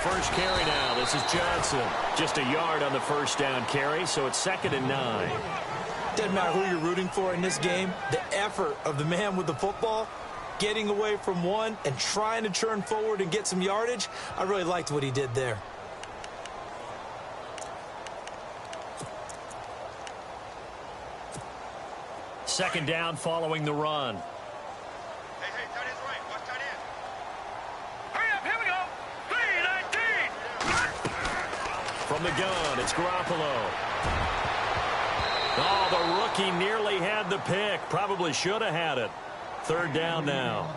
first carry now. This is Johnson. Just a yard on the first down carry, so it's 2nd and 9. Doesn't matter who you're rooting for in this game. The effort of the man with the football, getting away from one and trying to turn forward and get some yardage, I really liked what he did there. Second down following the run. Hey, tight end's right. Watch tight end. Hurry up, here we go. 3-19. From the gun, it's Garoppolo. Oh, the rookie nearly had the pick. Probably should have had it. 3rd down now.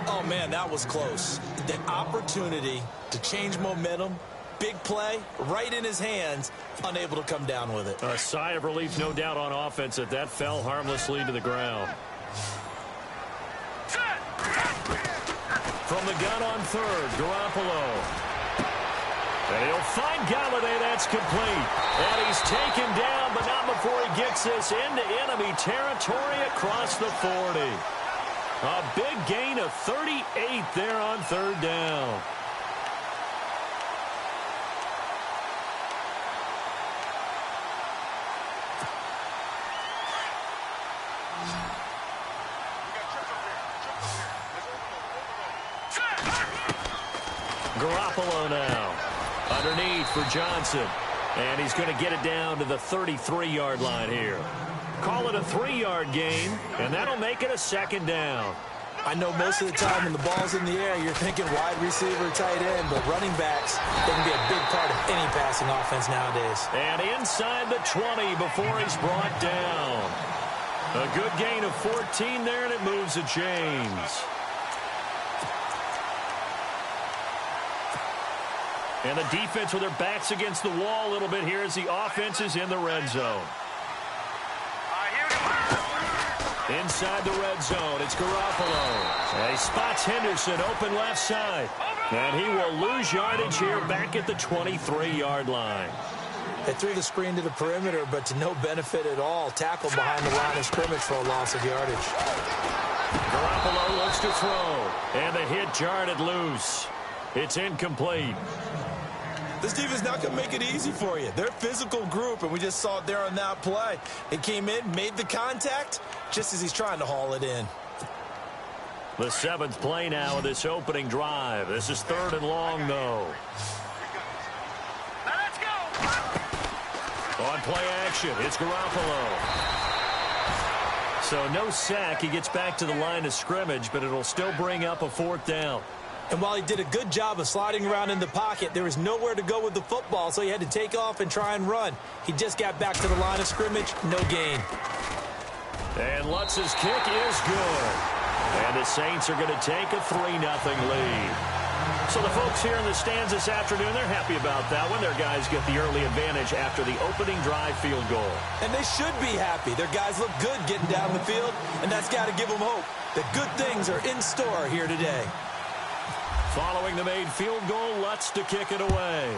Oh, man, that was close. The opportunity to change momentum, big play, right in his hands, unable to come down with it. A sigh of relief, no doubt, on offense that fell harmlessly to the ground. From the gun on 3rd, Garoppolo. And he'll find Galladay. That's complete. And he's taken down, but not before he gets this into enemy territory across the 40. A big gain of 38 there on 3rd down. Garoppolo now. Underneath for Johnson. And he's going to get it down to the 33-yard line here. Call it a 3-yard gain, and that'll make it a 2nd down. I know most of the time when the ball's in the air, you're thinking wide receiver, tight end, but running backs, they can be a big part of any passing offense nowadays. And inside the 20 before he's brought down. A good gain of 14 there, and it moves the chains. And the defense with their backs against the wall a little bit here as the offense is in the red zone. Inside the red zone, it's Garoppolo. And he spots Henderson open left side. And he will lose yardage here back at the 23-yard line. They threw the screen to the perimeter, but to no benefit at all. Tackled behind the line of scrimmage for a loss of yardage. Garoppolo looks to throw. And the hit jarred it loose. It's incomplete. This defense not going to make it easy for you. They're a physical group, and we just saw it there on that play. It came in, made the contact, just as he's trying to haul it in. The 7th play now of this opening drive. This is 3rd and long, though. Now let's go. On play action, it's Garoppolo. So no sack. He gets back to the line of scrimmage, but it'll still bring up a 4th down. And while he did a good job of sliding around in the pocket, there was nowhere to go with the football, so he had to take off and try and run. He just got back to the line of scrimmage, no gain. And Lutz's kick is good. And the Saints are going to take a 3-0 lead. So the folks here in the stands this afternoon, they're happy about that one. Their guys get the early advantage after the opening drive field goal. And they should be happy. Their guys look good getting down the field, and that's got to give them hope that good things are in store here today. Following the made field goal, Lutz to kick it away.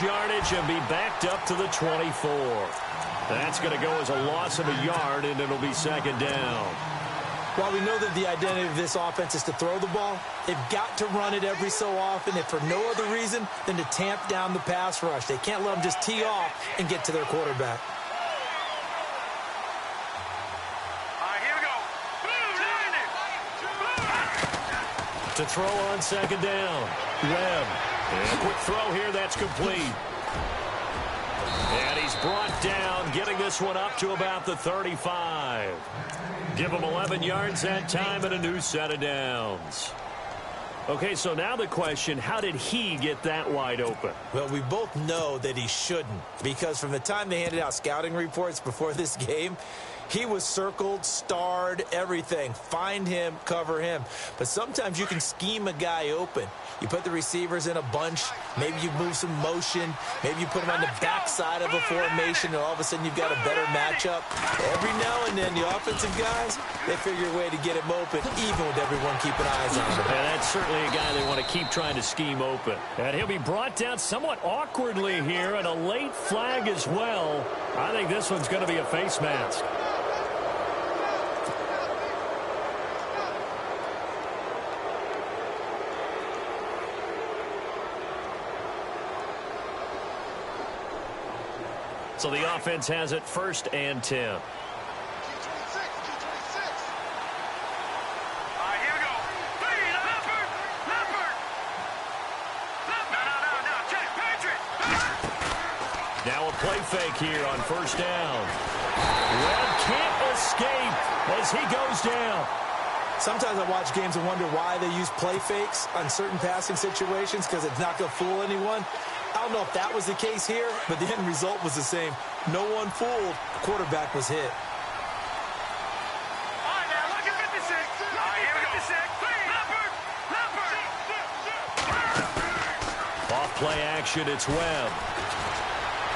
Yardage and be backed up to the 24. That's going to go as a loss of a yard, and it'll be 2nd down. While we know that the identity of this offense is to throw the ball, they've got to run it every so often, if for no other reason than to tamp down the pass rush. They can't let them just tee off and get to their quarterback. Here we go. To throw on 2nd down. Webb. And a quick throw here, that's complete. And he's brought down, getting this one up to about the 35. Give him 11 yards that time and a new set of downs. Okay, so now the question, how did he get that wide open? Well, we both know that he shouldn't, because from the time they handed out scouting reports before this game, he was circled, starred, everything. Find him, cover him. But sometimes you can scheme a guy open. You put the receivers in a bunch. Maybe you move some motion. Maybe you put him on the backside of a formation, and all of a sudden you've got a better matchup. Every now and then, the offensive guys, they figure a way to get him open, even with everyone keeping eyes on him. And that's certainly a guy they want to keep trying to scheme open. And he'll be brought down somewhat awkwardly here, and a late flag as well. I think this one's going to be a face mask. So the offense has it 1st and 10. Here we go. Please, Leopard! Leopard! No, check, Patriot! Now a play fake here on 1st down. Webb can't escape as he goes down. Sometimes I watch games and wonder why they use play fakes on certain passing situations, because it's not going to fool anyone. I don't know if that was the case here, but the end result was the same. No one fooled. The quarterback was hit. All right, now, look at 56. All right, here we go. 56. Leopard! Leopard! Off play action, it's Webb.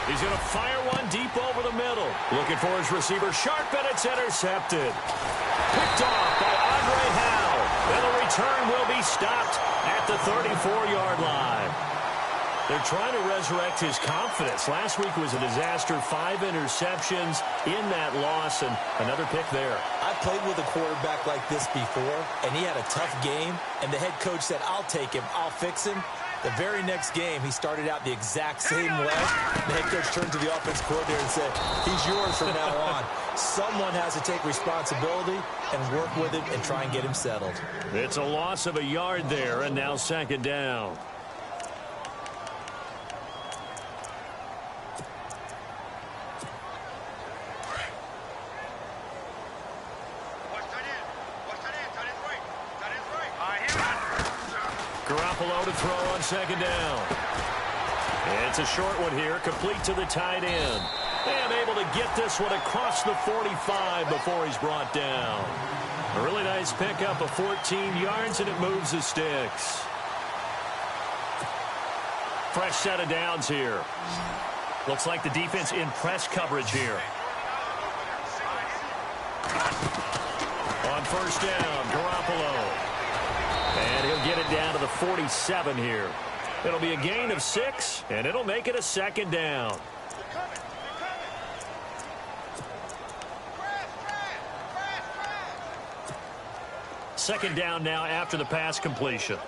He's going to fire one deep over the middle. Looking for his receiver, sharp, and it's intercepted. Picked off by Andre Howe. And the return will be stopped at the 34-yard line. They're trying to resurrect his confidence. Last week was a disaster. 5 interceptions in that loss, and another pick there. I played with a quarterback like this before, and he had a tough game, and the head coach said, I'll take him, I'll fix him. The very next game, he started out the exact same way. The head coach turned to the offense coordinator and said, he's yours from now on. Someone has to take responsibility and work with him and try and get him settled. It's a loss of a yard there, and now 2nd down. Garoppolo to throw on 2nd down. It's a short one here, complete to the tight end. And able to get this one across the 45 before he's brought down. A really nice pickup of 14 yards, and it moves the sticks. Fresh set of downs here. Looks like the defense in press coverage here. On 1st down, Garoppolo. And he'll get it down to the 47 here. It'll be a gain of 6, and it'll make it a 2nd down. Second down now after the pass completion.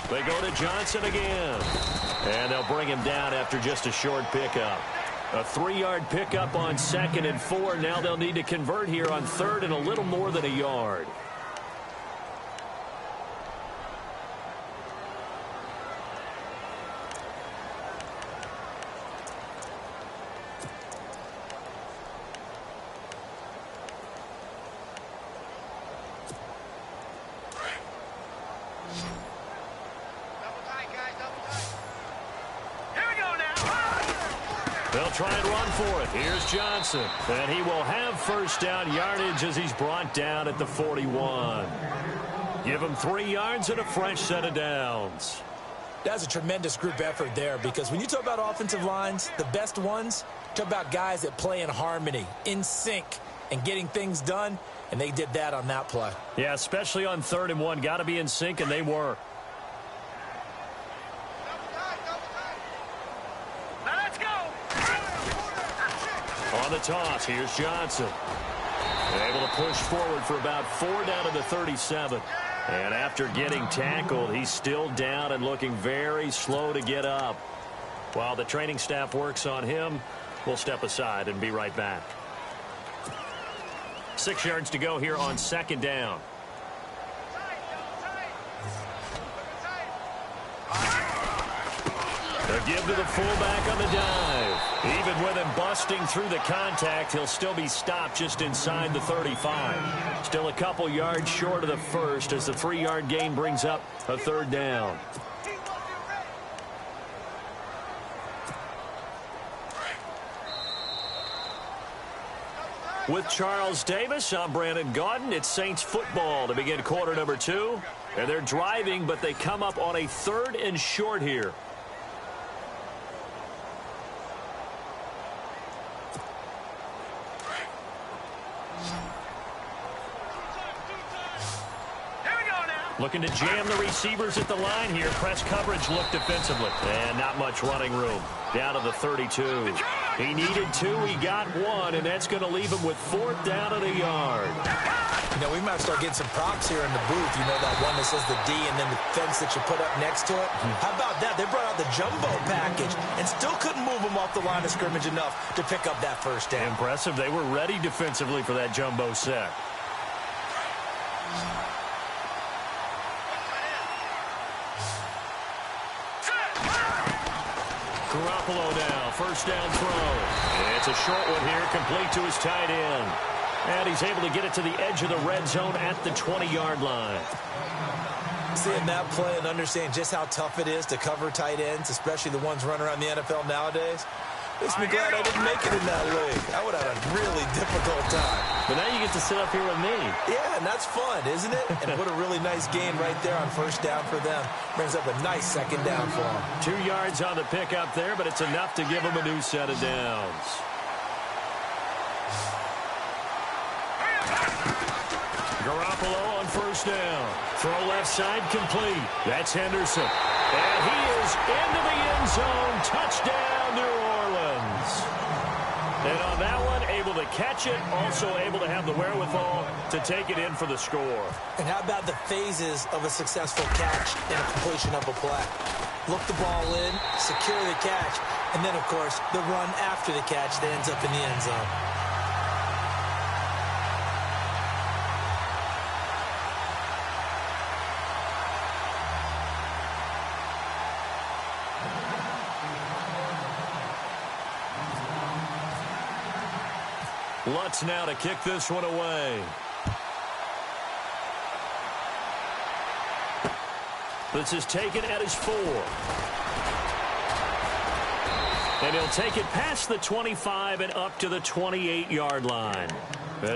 They go to Johnson again. And they'll bring him down after just a short pickup. A 3-yard pickup on 2nd and 4. Now they'll need to convert here on 3rd and a little more than a yard. They'll try and run for it. Here's Johnson. And he will have 1st down yardage as he's brought down at the 41. Give him 3 yards and a fresh set of downs. That's a tremendous group effort there, because when you talk about offensive lines, the best ones, talk about guys that play in harmony, in sync, and getting things done, and they did that on that play. Yeah, especially on 3rd and 1. Got to be in sync, and they were. On the toss, here's Johnson. Able to push forward for about 4 down to the 37. And after getting tackled, he's still down and looking very slow to get up. While the training staff works on him, we'll step aside and be right back. 6 yards to go here on 2nd down. They're give to the fullback on the dive. Even with him busting through the contact, he'll still be stopped just inside the 35. Still a couple yards short of the first as the 3-yard gain brings up a 3rd down. With Charles Davis, I'm Brandon Gaudin. It's Saints football to begin quarter number 2. And they're driving, but they come up on a 3rd and short here. Looking to jam the receivers at the line here. Press coverage look defensively. And not much running room. Down to the 32. He needed 2. He got 1. And that's going to leave him with 4th down and a yard. You know, we might start getting some props here in the booth. You know, that one that says the D and then the fence that you put up next to it. How about that? They brought out the jumbo package and still couldn't move them off the line of scrimmage enough to pick up that 1st down. Impressive. They were ready defensively for that jumbo set. Garoppolo now, 1st down throw. It's a short one here, complete to his tight end. And he's able to get it to the edge of the red zone at the 20-yard line. Seeing that play and understanding just how tough it is to cover tight ends, especially the ones running around the NFL nowadays, makes me glad I didn't make it in that league. I would have had a really difficult time. But now you get to sit up here with me. Yeah, and that's fun, isn't it? And what a really nice gain right there on 1st down for them. Brings up a nice 2nd down for them. 2 yards on the pickup there, but it's enough to give them a new set of downs. Garoppolo on 1st down. Throw left side complete. That's Henderson. And he is into the end zone. Touchdown, New Orleans. And on that one, able to catch it, also able to have the wherewithal to take it in for the score. And how about the phases of a successful catch and a completion of a play? Look the ball in, secure the catch, and then, of course, the run after the catch that ends up in the end zone. Lutz now to kick this one away. This is taken at his 4. And he'll take it past the 25 and up to the 28-yard line.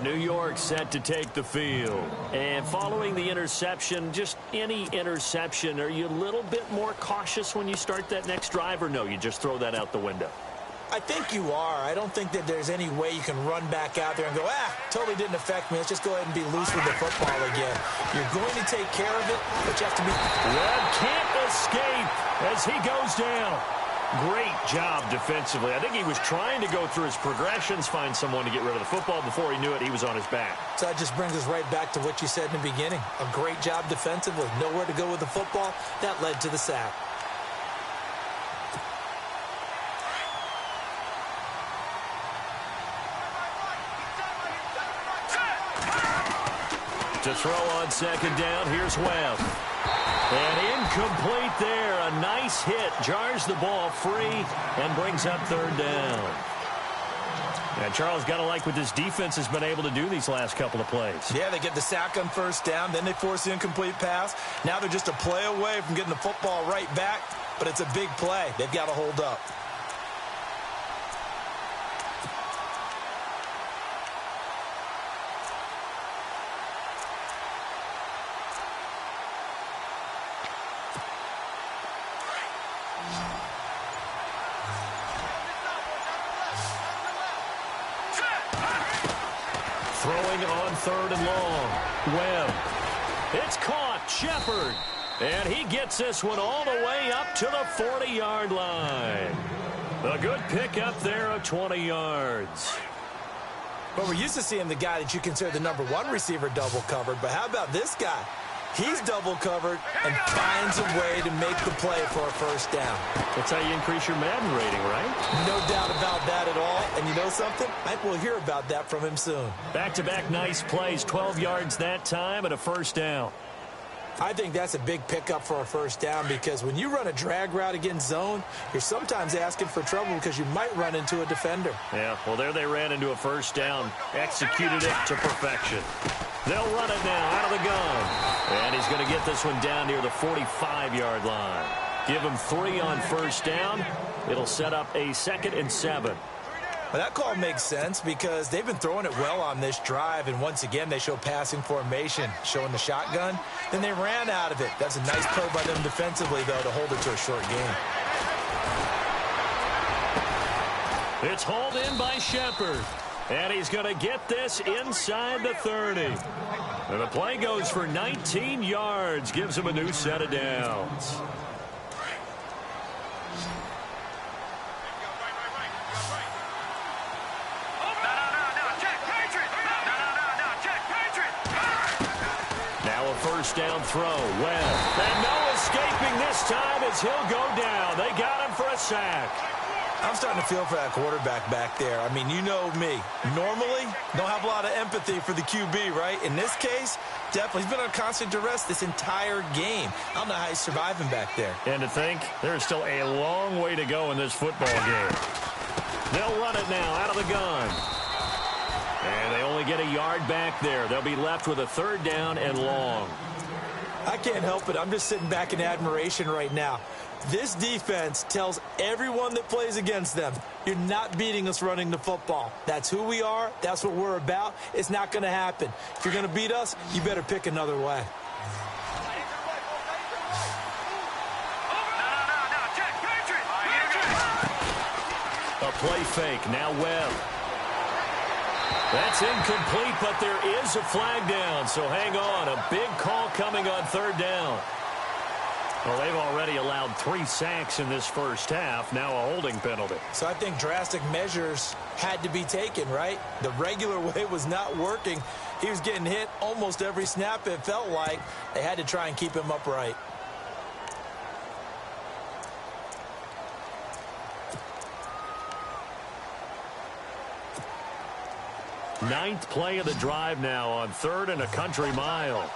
New York set to take the field. And following the interception, just any interception, are you a little bit more cautious when you start that next drive, or no, you just throw that out the window? I think you are. I don't think that there's any way you can run back out there and go, totally didn't affect me. Let's just go ahead and be loose with the football again. You're going to take care of it, but you have to be... Webb can't escape as he goes down. Great job defensively. I think he was trying to go through his progressions, find someone to get rid of the football. Before he knew it, he was on his back. So that just brings us right back to what you said in the beginning. A great job defensively. Nowhere to go with the football. That led to the sack. To throw on 2nd down, here's Webb. And incomplete there. A nice hit. Jars the ball free and brings up 3rd down. And Charles, got to like what this defense has been able to do these last couple of plays. Yeah, they get the sack on 1st down. Then they force the incomplete pass. Now they're just a play away from getting the football right back. But it's a big play. They've got to hold up. Throwing on 3rd and long. Webb. It's caught. Shepard. And he gets this one all the way up to the 40-yard line. A good pick up there of 20 yards. But we're used to seeing the guy that you consider the #1 receiver double covered. But how about this guy? He's double covered and finds a way to make the play for a 1st down. That's how you increase your Madden rating, right? No doubt about that at all. And you know something? I think we'll hear about that from him soon. Back-to-back nice plays, 12 yards that time and a 1st down. I think that's a big pickup for a first down because when you run a drag route against zone, you're sometimes asking for trouble because you might run into a defender. Yeah, well, there they ran into a first down. Executed it to perfection. They'll run it now out of the gun. And he's going to get this one down near the 45-yard line. Give him 3 on first down. It'll set up a 2nd and 7. Well, that call makes sense because they've been throwing it well on this drive, and once again they show passing formation, showing the shotgun. Then they ran out of it. That's a nice play by them defensively, though, to hold it to a short gain. It's hauled in by Shepard, and he's going to get this inside the 30. And the play goes for 19 yards, gives him a new set of downs. First down throw. Well, and no escaping this time as he'll go down. They got him for a sack. I'm starting to feel for that quarterback back there. I mean, you know me. Normally, don't have a lot of empathy for the QB, right? In this case, definitely. He's been on constant duress this entire game. I don't know how he's surviving back there. And to think, there's still a long way to go in this football game. They'll run it now out of the gun. And they only get a yard back there. They'll be left with a 3rd down and long. I can't help it. I'm just sitting back in admiration right now. This defense tells everyone that plays against them, you're not beating us running the football. That's who we are. That's what we're about. It's not going to happen. If you're going to beat us, you better pick another way. A play fake. Now Webb. That's incomplete, but there is a flag down, so hang on. A big call coming on 3rd down. Well, they've already allowed 3 sacks in this first half, now a holding penalty. So I think drastic measures had to be taken, right? The regular way was not working. He was getting hit almost every snap, it felt like. They had to try and keep him upright. Ninth play of the drive now on 3rd and a country mile.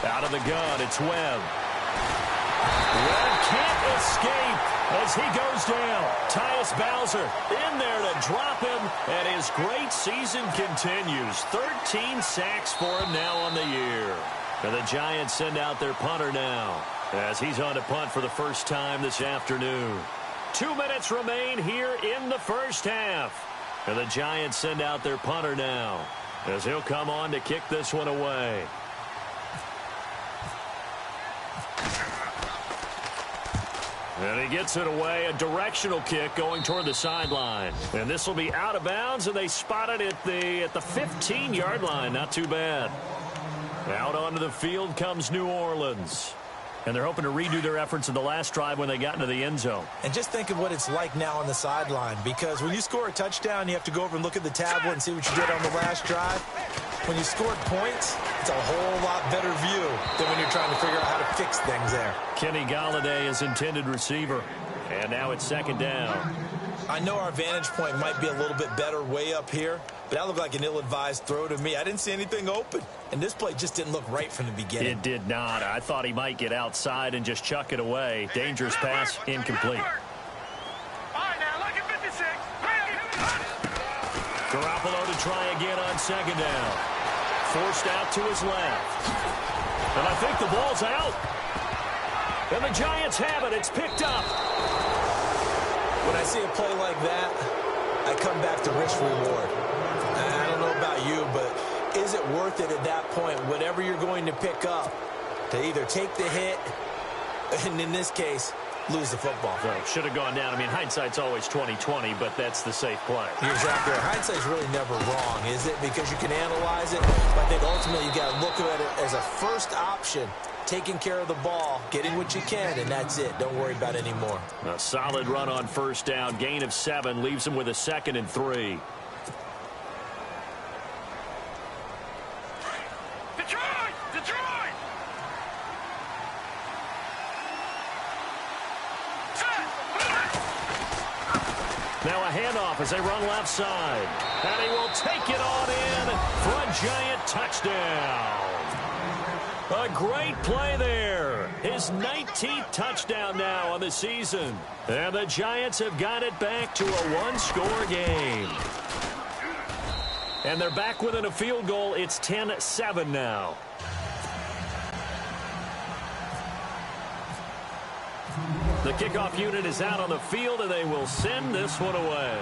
Out of the gun, it's Webb. Webb can't escape as he goes down. Tyus Bowser in there to drop him, and his great season continues. 13 sacks for him now on the year. And the Giants send out their punter now as he's on to punt for the first time this afternoon. 2 minutes remain here in the first half. And the Giants send out their punter now as he'll come on to kick this one away. And he gets it away, a directional kick going toward the sideline. And this will be out of bounds, and they spot it at the 15-yard line. Not too bad. Out onto the field comes New Orleans. And they're hoping to redo their efforts in the last drive when they got into the end zone. And just think of what it's like now on the sideline, because when you score a touchdown, you have to go over and look at the tablet and see what you did on the last drive. When you scored points, it's a whole lot better view than when you're trying to figure out how to fix things there. Kenny Golladay is intended receiver. And now it's 2nd down. I know our vantage point might be a little bit better way up here, but that looked like an ill-advised throw to me. I didn't see anything open, and this play just didn't look right from the beginning. It did not. I thought he might get outside and just chuck it away. Dangerous pass, incomplete. Garoppolo to try again on 2nd down. Forced out to his left. And I think the ball's out. And the Giants have it. It's picked up. When I see a play like that, I come back to risk-reward. I don't know about you, but is it worth it at that point, whatever you're going to pick up, to either take the hit, and in this case, lose the football? So should have gone down. I mean, hindsight's always 20/20, but that's the safe play. You're exactly right. Hindsight's really never wrong, is it? Because you can analyze it, but I think ultimately you got to look at it as a first option. Taking care of the ball, getting what you can, and that's it. Don't worry about it anymore. A solid run on first down. Gain of 7 leaves him with a 2nd and 3. Detroit! Now a handoff as they run left side. And he will take it on in for a giant touchdown. A great play there. His 19th touchdown now on the season. And the Giants have got it back to a one-score game. And they're back within a field goal. It's 10-7 now. The kickoff unit is out on the field, and they will send this one away.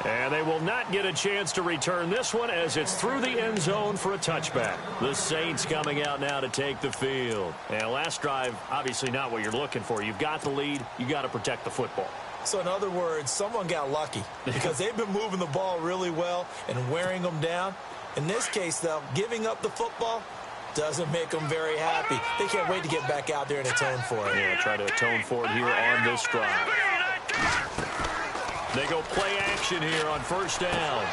And they will not get a chance to return this one as it's through the end zone for a touchback. The Saints coming out now to take the field. And last drive, obviously not what you're looking for. You've got the lead. You've got to protect the football. So in other words, someone got lucky because they've been moving the ball really well and wearing them down. In this case, though, giving up the football doesn't make them very happy. They can't wait to get back out there and atone for it. Yeah, try to atone for it here on this drive. They go play action here on first down.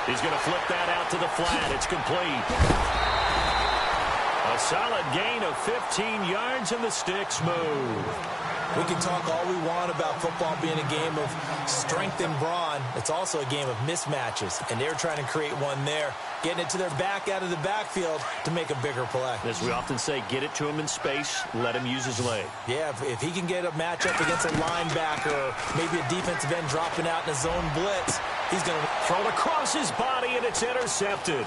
He's going to flip that out to the flat. It's complete. A solid gain of 15 yards, and the sticks move. We can talk all we want about football being a game of strength and brawn. It's also a game of mismatches, and they're trying to create one there, getting it to their back out of the backfield to make a bigger play. As we often say, get it to him in space, let him use his leg. Yeah, if he can get a matchup against a linebacker or maybe a defensive end dropping out in a zone blitz, he's going to throw it across his body, and it's intercepted.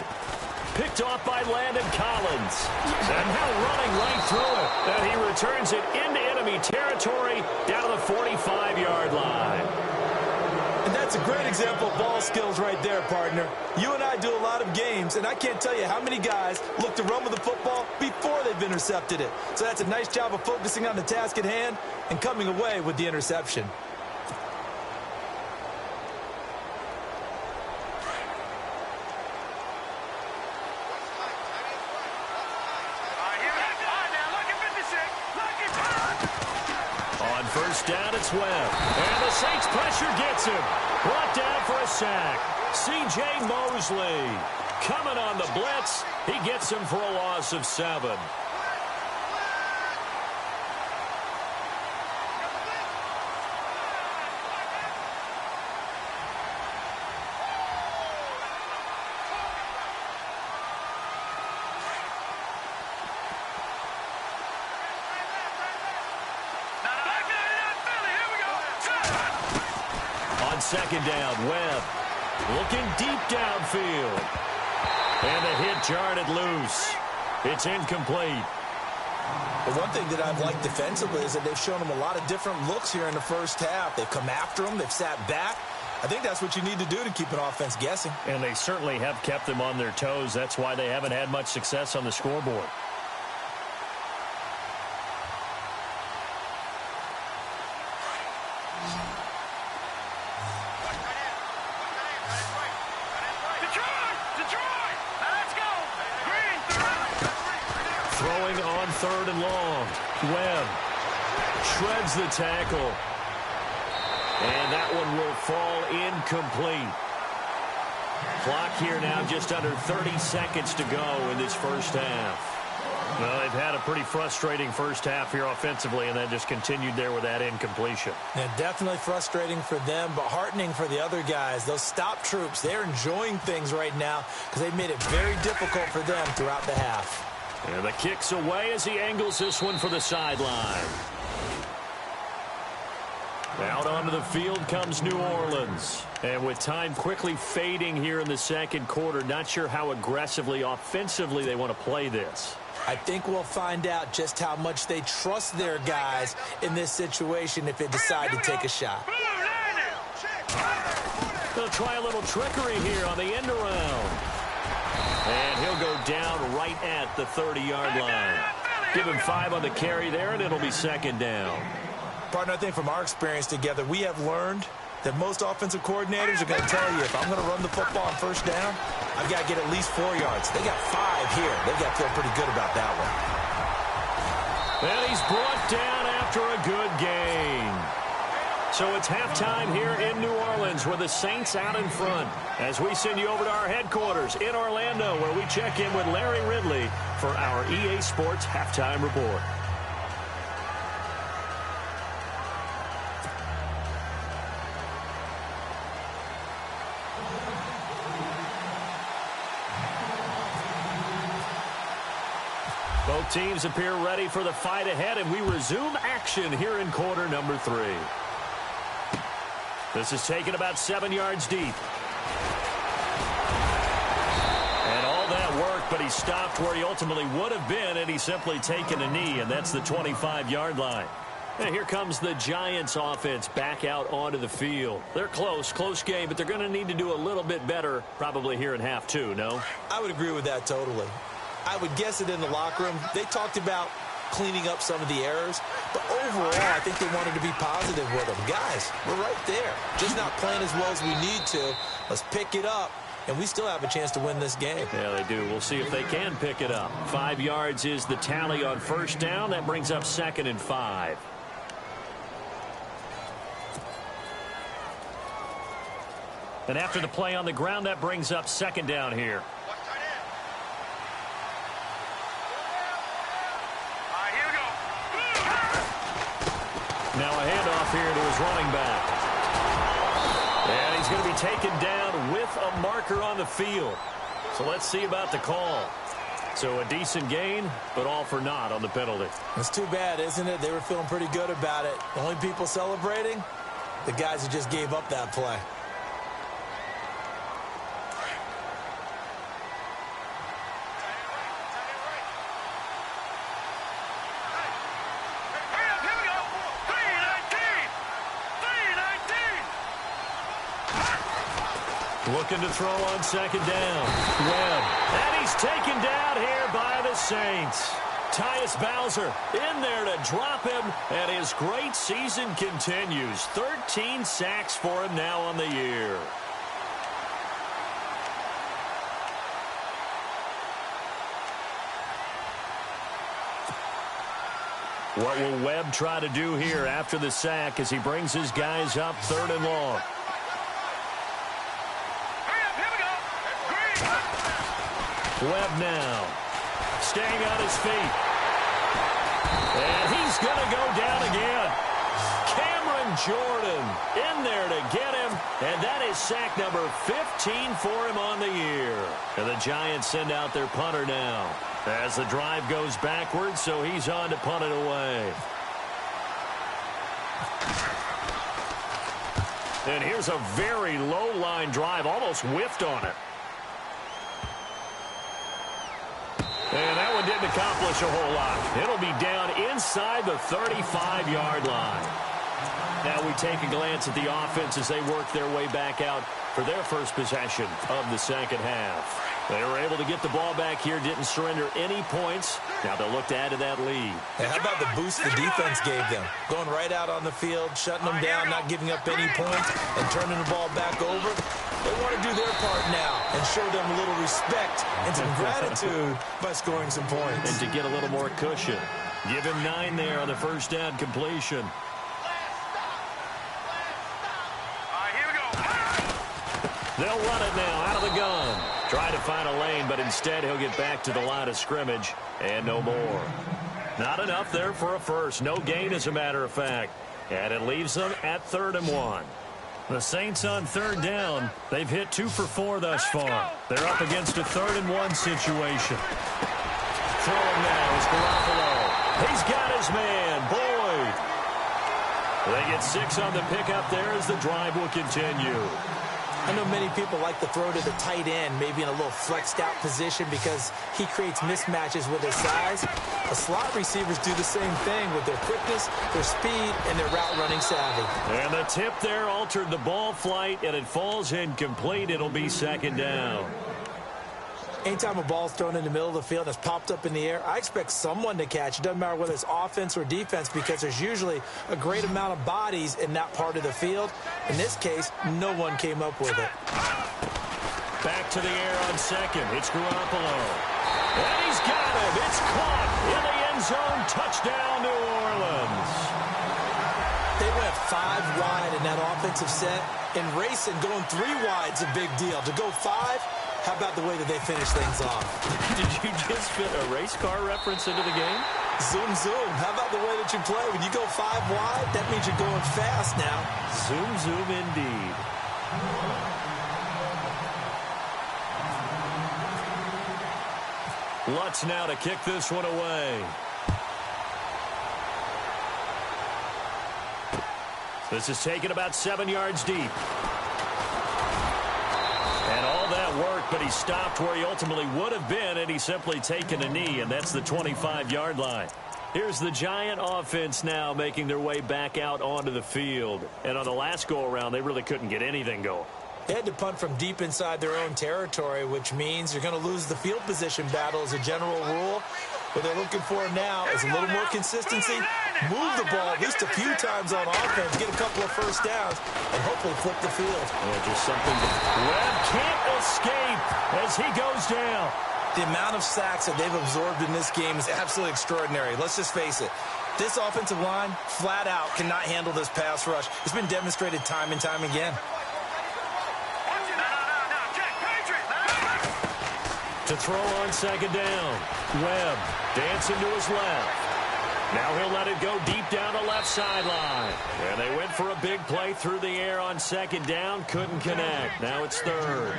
Picked off by Landon Collins. And now running right through it. And he returns it into enemy territory down to the 45-yard line. And that's a great example of ball skills right there, partner. You and I do a lot of games, and I can't tell you how many guys look to run with the football before they've intercepted it. So that's a nice job of focusing on the task at hand and coming away with the interception. First down, it's Webb. And the Saints pressure gets him. Brought down for a sack. C.J. Mosley coming on the blitz. He gets him for a loss of 7. Second down, Webb looking deep downfield. And the hit jarred it loose. It's incomplete. But one thing that I've liked defensively is that they've shown them a lot of different looks here in the first half. They've come after them. They've sat back. I think that's what you need to do to keep an offense guessing. And they certainly have kept them on their toes. That's why they haven't had much success on the scoreboard. Third and long. Webb shreds the tackle. And that one will fall incomplete. Clock here now just under 30 seconds to go in this first half. Well, they've had a pretty frustrating first half here offensively, and then just continued there with that incompletion. Yeah, definitely frustrating for them, but heartening for the other guys. Those stop troops, they're enjoying things right now because they've made it very difficult for them throughout the half. And the kick's away as he angles this one for the sideline. Out onto the field comes New Orleans. And with time quickly fading here in the second quarter, not sure how aggressively, offensively they want to play this. I think we'll find out just how much they trust their guys in this situation if they decide to take a shot. They'll try a little trickery here on the end around. And he'll go down right at the 30-yard line. Give him 5 on the carry there, and it'll be second down. Partner, I think from our experience together, we have learned that most offensive coordinators are going to tell you, if I'm going to run the football on first down, I've got to get at least 4 yards. They got 5 here. They've got to feel pretty good about that one. And he's brought down after a good gain. So it's halftime here in New Orleans with the Saints out in front as we send you over to our headquarters in Orlando where we check in with Larry Ridley for our EA Sports Halftime Report. Both teams appear ready for the fight ahead, and we resume action here in quarter number 3. This is taken about 7 yards deep. And all that work, but he stopped where he ultimately would have been, and he's simply taken a knee, and that's the 25-yard line. And here comes the Giants offense back out onto the field. They're close game, but they're going to need to do a little bit better probably here in half 2, no? I would agree with that totally. I would guess it in the locker room. They talked about cleaning up some of the errors, but overall, I think they wanted to be positive with them. Guys, we're right there. Just not playing as well as we need to. Let's pick it up, and we still have a chance to win this game. Yeah, they do. We'll see if they can pick it up. 5 yards is the tally on first down. That brings up 2nd and 5. And after the play on the ground, that brings up 2nd down here. Now a handoff here to his running back. And he's going to be taken down with a marker on the field. So let's see about the call. So a decent gain, but all for naught on the penalty. It's too bad, isn't it? They were feeling pretty good about it. The only people celebrating, the guys who just gave up that play. Looking to throw on 2nd down. Webb. And he's taken down here by the Saints. Tyus Bowser in there to drop him, and his great season continues. 13 sacks for him now on the year. What will Webb try to do here after the sack as he brings his guys up 3rd and long? Webb now staying on his feet. And he's going to go down again. Cameron Jordan in there to get him. And that is sack number 15 for him on the year. And the Giants send out their punter now as the drive goes backwards, so he's on to punt it away. And here's a very low-line drive, almost whiffed on it. And that one didn't accomplish a whole lot. It'll be down inside the 35-yard line. Now we take a glance at the offense as they work their way back out for their first possession of the second half. They were able to get the ball back here, didn't surrender any points. Now they'll look to add to that lead. And how about the boost the defense gave them? Going right out on the field, shutting them down, not giving up any points, and turning the ball back over. They want to do their part now and show them a little respect and some gratitude by scoring some points. And to get a little more cushion. Give him 9 there on the first down completion. They'll run it now out of the gun. Try to find a lane, but instead he'll get back to the line of scrimmage and no more. Not enough there for a first. No gain, as a matter of fact. And it leaves them at 3rd and 1. The Saints on 3rd down. They've hit 2 for 4 thus far. They're up against a 3rd and 1 situation. Throwing now is Garoppolo. He's got his man, Boyd. They get 6 on the pickup there as the drive will continue. I know many people like to throw to the tight end, maybe in a little flexed out position because he creates mismatches with his size. The slot receivers do the same thing with their quickness, their speed, and their route running savvy. And the tip there altered the ball flight, and it falls incomplete. It'll be 2nd down. Anytime a ball's thrown in the middle of the field that's popped up in the air, I expect someone to catch. It doesn't matter whether it's offense or defense because there's usually a great amount of bodies in that part of the field. In this case, no one came up with it. Back to the air on 2nd. It's Garoppolo. And he's got him. It's caught in the end zone. Touchdown, New Orleans. They went 5 wide in that offensive set. In racing, going 3 wide's a big deal. To go 5, how about the way that they finish things off? Did you just fit a race car reference into the game? Zoom, zoom. How about the way that you play? When you go 5 wide, that means you're going fast now. Zoom, zoom indeed. Lutz now to kick this one away. This is taken about 7 yards deep. And all that work, but he stopped where he ultimately would have been, and he's simply taken a knee, and that's the 25-yard line. Here's the Giant offense now making their way back out onto the field. And on the last go-around, they really couldn't get anything going. They had to punt from deep inside their own territory, which means you're going to lose the field position battle as a general rule. What they're looking for now is a little more consistency, move the ball at least a few times on offense, get a couple of first downs, and hopefully flip the field. Yeah, just something that Webb can't escape as he goes down. The amount of sacks that they've absorbed in this game is absolutely extraordinary. Let's just face it. This offensive line, flat out, cannot handle this pass rush. It's been demonstrated time and time again. To throw on second down. Webb dancing to his left. Now he'll let it go deep down the left sideline. And they went for a big play through the air on second down. Couldn't connect. Now it's third.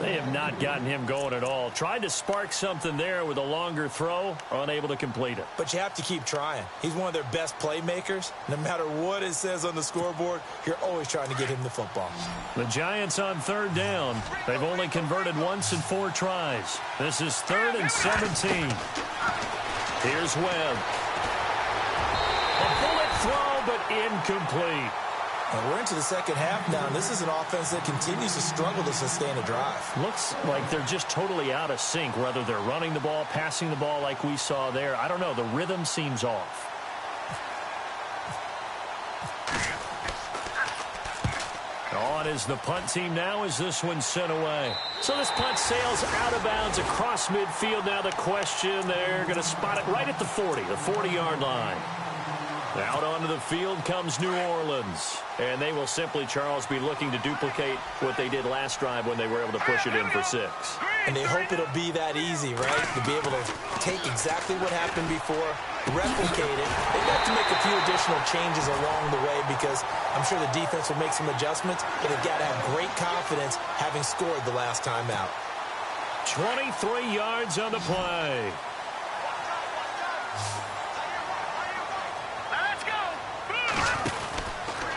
They have not gotten him going at all. Tried to spark something there with a longer throw. Unable to complete it. But you have to keep trying. He's one of their best playmakers. No matter what it says on the scoreboard, you're always trying to get him the football. The Giants on third down. They've only converted once in 4 tries. This is 3rd and 17. Here's Webb. A bullet throw, but incomplete. And we're into the second half now, and this is an offense that continues to struggle to sustain a drive. Looks like they're just totally out of sync, whether they're running the ball, passing the ball like we saw there. I don't know. The rhythm seems off. On is the punt team now as this one's sent away. So this punt sails out of bounds across midfield. Now the question, they're going to spot it right at the 40, the 40-yard line. Out onto the field comes New Orleans. And they will simply, Charles, be looking to duplicate what they did last drive when they were able to push it in for 6. And they hope it'll be that easy, right? To be able to take exactly what happened before, replicate it. They've got to make a few additional changes along the way because I'm sure the defense will make some adjustments, but they've got to have great confidence having scored the last time out. 23 yards on the play.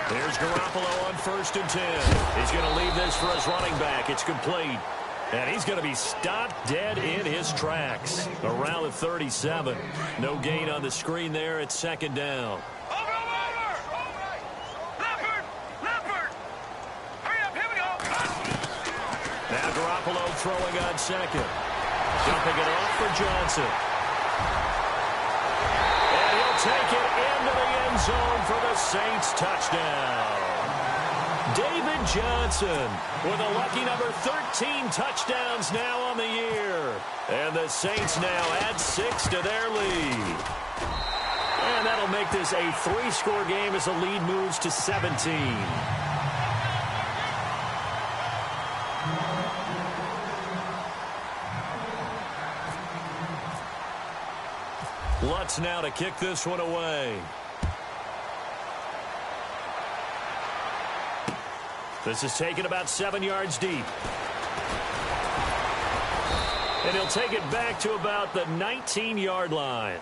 Here's Garoppolo on 1st and 10. He's going to leave this for his running back. It's complete. And he's going to be stopped dead in his tracks. Around the 37. No gain on the screen there. It's 2nd down. Over! Leopard! Hurry up, here we go! Now Garoppolo throwing on 2nd. Jumping it off for Johnson. And he'll take it into the end zone for the Saints touchdown. David Johnson with a lucky number 13 touchdowns now on the year. And the Saints now add 6 to their lead. And that'll make this a 3-score game as the lead moves to 17. Lutz now to kick this one away. This is taken about 7 yards deep. And he'll take it back to about the 19-yard line.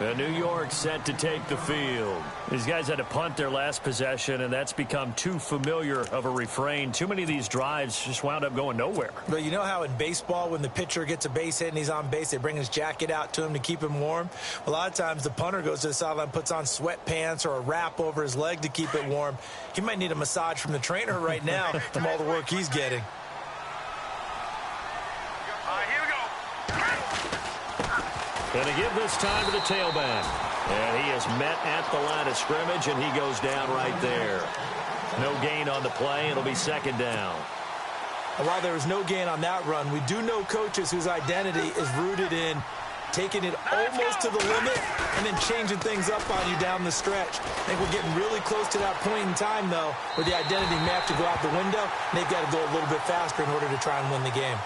New York set to take the field. These guys had to punt their last possession, and that's become too familiar of a refrain. Too many of these drives just wound up going nowhere. But you know how in baseball, when the pitcher gets a base hit and he's on base, they bring his jacket out to him to keep him warm? A lot of times the punter goes to the sideline, puts on sweatpants or a wrap over his leg to keep it warm. He might need a massage from the trainer right now from all the work he's getting. Going to give this time to the tailback. And he is met at the line of scrimmage, and he goes down right there. No gain on the play. It'll be 2nd down. And while there was no gain on that run, we do know coaches whose identity is rooted in taking it almost to the limit and then changing things up on you down the stretch. I think we're getting really close to that point in time, though, where the identity may have to go out the window, and they've got to go a little bit faster in order to try and win the game.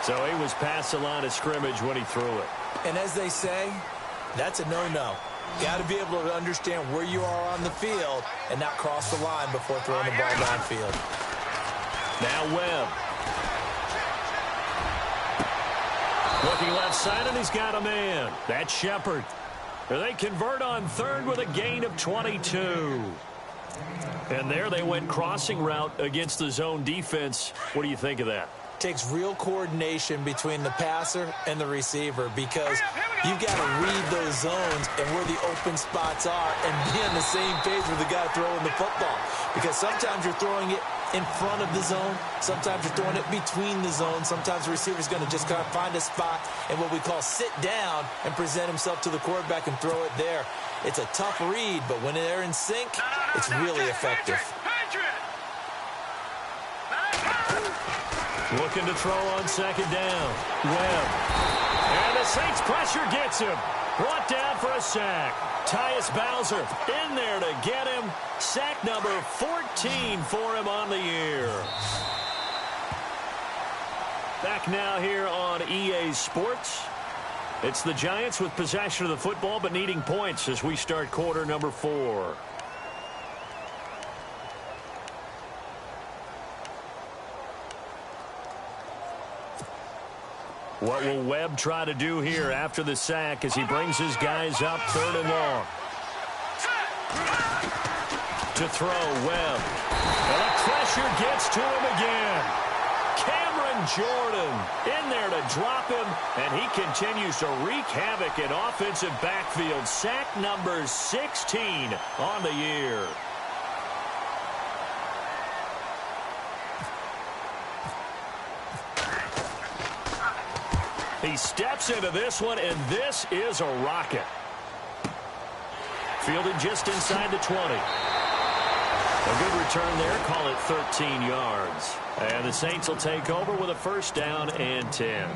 So he was past the line of scrimmage when he threw it. And as they say, that's a no-no. Got to be able to understand where you are on the field and not cross the line before throwing the ball downfield. Now Webb. Looking left side, and he's got a man. That's Shepard. They convert on third with a gain of 22. And there they went crossing route against the zone defense. What do you think of that? Takes real coordination between the passer and the receiver because you've got to read those zones and where the open spots are and be on the same page with the guy throwing the football. Because sometimes you're throwing it in front of the zone. Sometimes you're throwing it between the zones. Sometimes the receiver's going to just kind of find a spot and what we call sit down and present himself to the quarterback and throw it there. It's a tough read, but when they're in sync, it's really effective. Looking to throw on second down. Webb. And the Saints pressure gets him. Brought down for a sack. Tyus Bowser in there to get him. Sack number 14 for him on the year. Back now here on EA Sports. It's the Giants with possession of the football but needing points as we start quarter number 4. What will Webb try to do here after the sack as he brings his guys up third and long? To throw, Webb. And the pressure gets to him again. Cameron Jordan in there to drop him, and he continues to wreak havoc in offensive backfield. Sack number 16 on the year. He steps into this one, and this is a rocket. Fielded just inside the 20. A good return there. Call it 13 yards. And the Saints will take over with a first down and 10.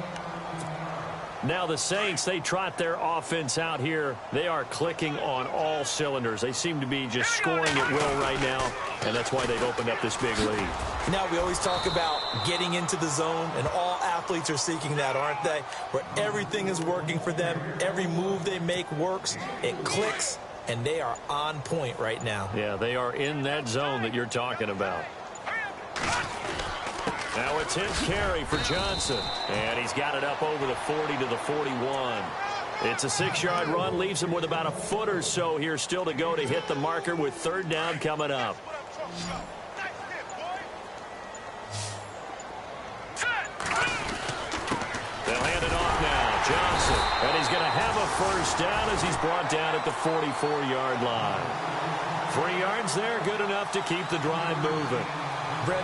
Now the Saints, they trot their offense out here. They are clicking on all cylinders. They seem to be just scoring at will right now, and that's why they've opened up this big lead. Now we always talk about getting into the zone, and all athletes are seeking that, aren't they? Where everything is working for them. Every move they make works. It clicks, and they are on point right now. Yeah, they are in that zone that you're talking about. Now it's his carry for Johnson. And he's got it up over the 40 to the 41. It's a 6-yard run. Leaves him with about a foot or so here still to go to hit the marker with third down coming up. They'll hand it off now. Johnson. And he's going to have a first down as he's brought down at the 44-yard line. 3 yards there, good enough to keep the drive moving.